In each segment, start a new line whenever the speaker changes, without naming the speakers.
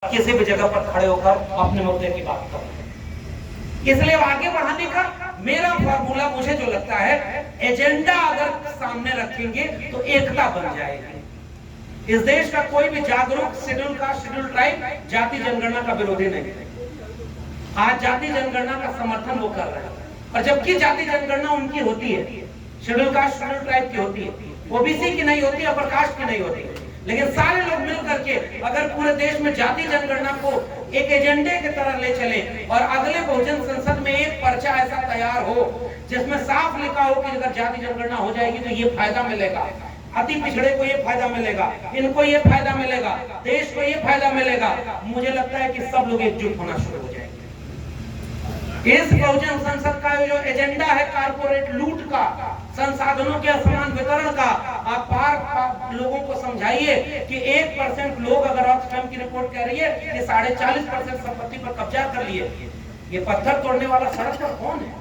किसी भी जगह पर खड़े होकर अपने मुद्दे की बात करें। इसलिए आगे बढ़ाने का मेरा फार्मूला मुझे जो लगता है, एजेंडा अगर सामने रखेंगे तो एकता बन जाएगी। इस देश का कोई भी जागरूक शेड्यूल कास्ट, शेड्यूल ट्राइब जाति जनगणना का विरोधी नहीं है। आज जाति जनगणना का समर्थन वो कर रहे हैं, और जबकि जाति जनगणना उनकी होती है, शेड्यूल कास्ट शेड्यूल ट्राइब की होती है, ओबीसी की नहीं होती, अपर कास्ट की नहीं होती। लेकिन सारे लोग मिल करके अगर पूरे देश में जाति जनगणना को एक एजेंडे की तरह ले चले और अगले बहुजन संसद में एक पर्चा ऐसा तैयार हो जिसमें साफ लिखा हो कि अगर जाति जनगणना हो जाएगी तो ये फायदा मिलेगा, अति पिछड़े को ये फायदा मिलेगा, इनको ये फायदा मिलेगा, देश को ये फायदा मिलेगा, मुझे लगता है कि सब लोग एकजुट होना शुरू हो जाएंगे। इस बहुजन संसद का जो एजेंडा है कारपोरेट लूट का, संसाधनों के असमान वितरण का, आप पार लोगों को समझाइए कि 1% लोग, अगर ऑक्सफैम की रिपोर्ट कह रही है कि 40.5% संपत्ति पर कब्जा कर लिए। ये पत्थर तोड़ने वाला सड़क पर कौन है?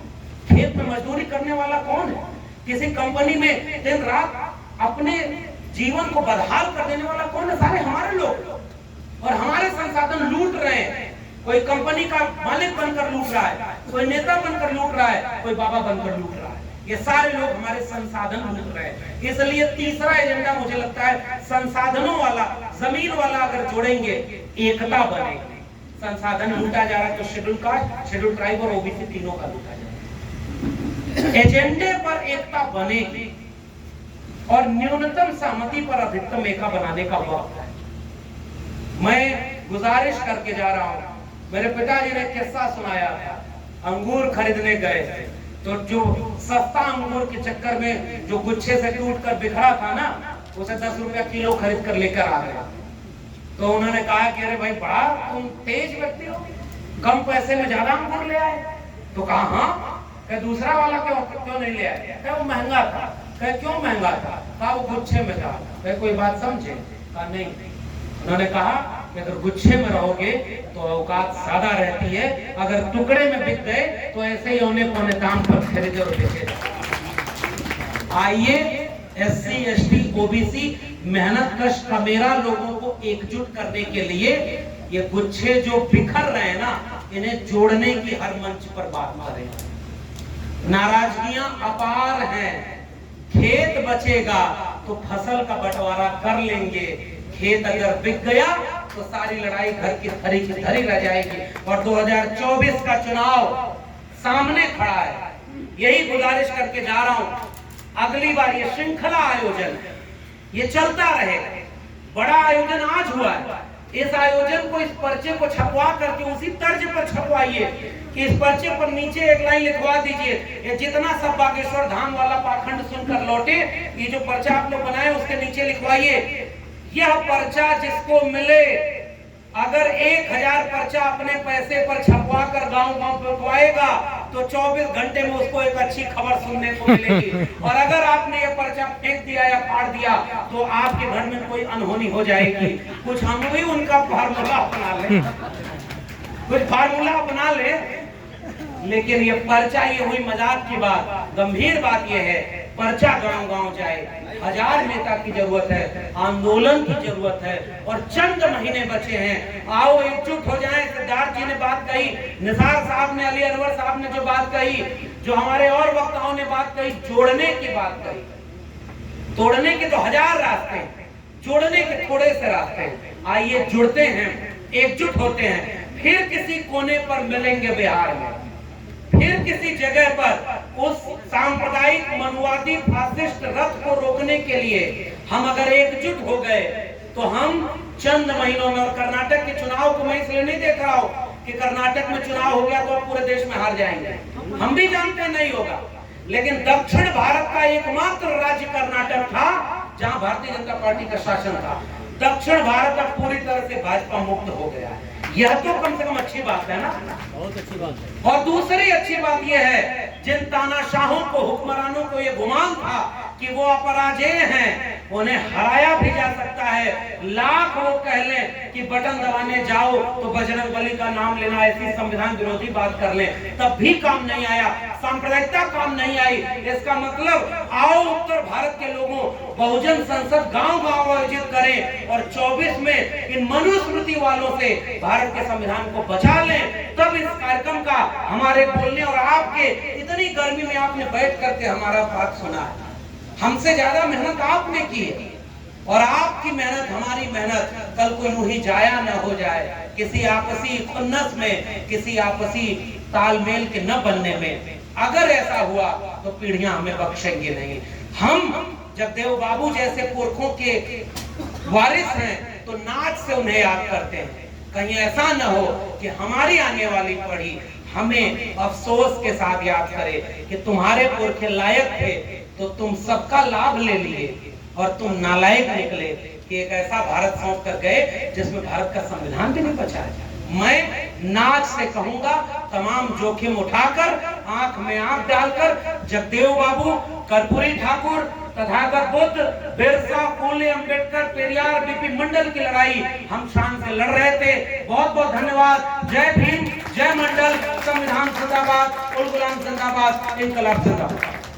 खेत में मजदूरी करने वाला कौन है? किसी कंपनी में दिन रात अपने जीवन को बदहाल कर देने वाला कौन है? सारे हमारे लोग, और हमारे संसाधन लूट रहे हैं। कोई कंपनी का मालिक बनकर लूट रहा है, कोई नेता बनकर लूट रहा है, कोई बाबा बनकर लूट रहा है। ये सारे लोग हमारे संसाधन लूट रहे हैं। इसलिए तीसरा एजेंडा मुझे लगता है संसाधनों वाला, जमीन वाला अगर जोड़ेंगे, एकता बनेगी। संसाधन लूटा जा रहा है तो शेड्यूल कास्ट, शेड्यूल ट्राइब और ओबीसी तीनों का लूटा जा रहा है। एजेंडे पर एकता बनेगी और न्यूनतम सहमति पर अधिकतम एका बनाने का वक्त है। मैं गुजारिश करके जा रहा हूं, मेरे पिताजी ने किस्सा सुनाया था। अंगूर खरीदने गए तो जो सस्ता अंगूर के चक्कर में जो गुच्छे से टूटकर बिखरा था ना, उसे 10 रुपया किलो खरीद कर लेकर आ गए। तो उन्होंने कहा कि अरे भाई बड़ा तुम तेज व्यक्ति हो, कम पैसे में ज्यादा अंगूर ले आए। तो कहा हाँ। कहे दूसरा वाला क्यों नहीं ले आए? कहे वो महंगा था। कहे क्यों महंगा था? कहा वो गुच्छे में था। कहे कोई बात समझे? कहा नहीं। उन्होंने कहा कि अगर गुच्छे में रहोगे तो औकात ज्यादा रहती है, अगर टुकड़े में बिक गए तो ऐसे ही औने पौने दाम पर खरीदे और बेचे। आइए एससी, एसटी, ओबीसी मेहनत कश कमेरा लोगों को एकजुट करने के लिए ये गुच्छे जो बिखर रहे हैं ना, इन्हें जोड़ने की हर मंच पर बात करें। नाराजगियां अपार हैं। खेत बचेगा तो फसल का बंटवारा कर लेंगे। खेत अगर बिक गया तो सारी लड़ाई घर की धरी की धरी रह जाएगी। और 2024 का चुनाव सामने खड़ा है। यही गुजारिश करके जा रहा हूं, अगली बार ये श्रृंखला आयोजन है, ये चलता रहेगा। बड़ा आयोजन आज हुआ है, इस आयोजन को, इस पर्चे को छपवा करके उसी तर्ज पर छपवाइए कि इस पर्चे पर नीचे एक लाइन लिखवा दीजिए, ये जितना सब बागेश्वर धाम वाला पाखंड सुनकर लौटे, ये जो पर्चा आप लोग बनाए उसके नीचे लिखवाइए, यह पर्चा जिसको मिले, अगर 1000 पर्चा अपने पैसे पर छपवा कर गांव-गांव पहुंचाएगा तो 24 घंटे में उसको एक अच्छी खबर सुनने को मिलेगी। और अगर आपने ये पर्चा फेंक दिया या फाड़ दिया तो आपके घर में कोई अनहोनी हो जाएगी। कुछ हम भी उनका फार्मूला अपना ले, कुछ फार्मूला अपना ले। लेकिन ये पर्चा, ये हुई मजाक की बात। गंभीर बात ये है, पर्चा गांव-गांव जाए। 1000 नेता की जरूरत है, आंदोलन की जरूरत है, और चंद महीने बचे हैं। आओ एकजुट हो जाएं। सिद्धार्थ जी ने बात कही, निसार साहब ने, अली अनवर साहब ने जो बात कही, जो हमारे और वक्ताओं ने बात कही, जोड़ने की बात कही। तोड़ने के तो 1000 रास्ते हैं, जोड़ने के थोड़े से रास्ते हैं। आइए जुड़ते हैं, एकजुट होते हैं। फिर किसी कोने पर मिलेंगे बिहार में, फिर किसी जगह पर उस सांप्रदायिक मनुवादी फासिस्ट रथ को रोकने के लिए हम अगर एकजुट हो गए तो हम चंद महीनों में, और कर्नाटक के चुनाव को मैं इसलिए नहीं देख रहा हूं कि कर्नाटक में चुनाव हो गया तो अब पूरे देश में हार जाएंगे, हम भी जानते हैं नहीं होगा। लेकिन दक्षिण भारत का एकमात्र राज्य कर्नाटक था जहां भारतीय जनता पार्टी का शासन था। दक्षिण भारत अब पूरी तरह से भाजपा मुक्त हो गया है। यह तो कम से कम अच्छी बात है ना, बहुत अच्छी बात है। और दूसरी अच्छी बात यह है, जिन तानाशाहों को, हुक्मरानों को यह गुमान था कि वो अपराजेय हैं, उन्हें हराया भी जा सकता है। लाख वो कह लें कि बटन दबाने जाओ तो बजरंग बली का नाम लेना, ऐसी संविधान विरोधी बात कर लें, तब भी काम नहीं आया, सांप्रदायिकता काम नहीं आई। इसका मतलब आओ उत्तर भारत के लोगों, बहुजन संसद गांव-गांव आयोजित करें और 24 में इन मनुस्मृति वालों से भारत के संविधान को बचा लें। तब इस कार्यक्रम का हमारे बोलने और आपके इतनी गर्मी में आपने बैठ करके हमारा बात सुना है। हमसे ज्यादा मेहनत आपने की है और आपकी मेहनत हमारी मेहनत कल को यूं ही जाया न हो जाए, किसी आपसी खुन्नस में, किसी आपसी तालमेल के न बनने में। अगर ऐसा हुआ तो पीढ़ियां हमें बख्शेंगे नहीं। हम जब देव बाबू जैसे पुरखों के वारिस हैं तो नाच से उन्हें याद करते हैं। कहीं ऐसा न हो कि हमारी आने वाली पीढ़ी हमें अफसोस के साथ याद करे कि तुम्हारे पुरखे लायक थे तो तुम सबका लाभ ले लिए और तुम नालायक निकले कि एक ऐसा भारत सौंप कर गए जिसमें भारत का संविधान भी नहीं बचा है। मैं नाच से कहूंगा, तमाम जोखिम उठाकर, आंख में आंख डालकर, जगदेव बाबू, कर्पूरी ठाकुर, तथागत बुद्ध, बिरसा, फूले, अंबेडकर, पेरियार, बीपी मंडल की लड़ाई हम शान से लड़ रहे थे। बहुत बहुत धन्यवाद। जय भीम, जय मंडल, संविधान जिंदाबाद, उल गुलाम जिंदाबाद, इनकलाब जिंदाबाद।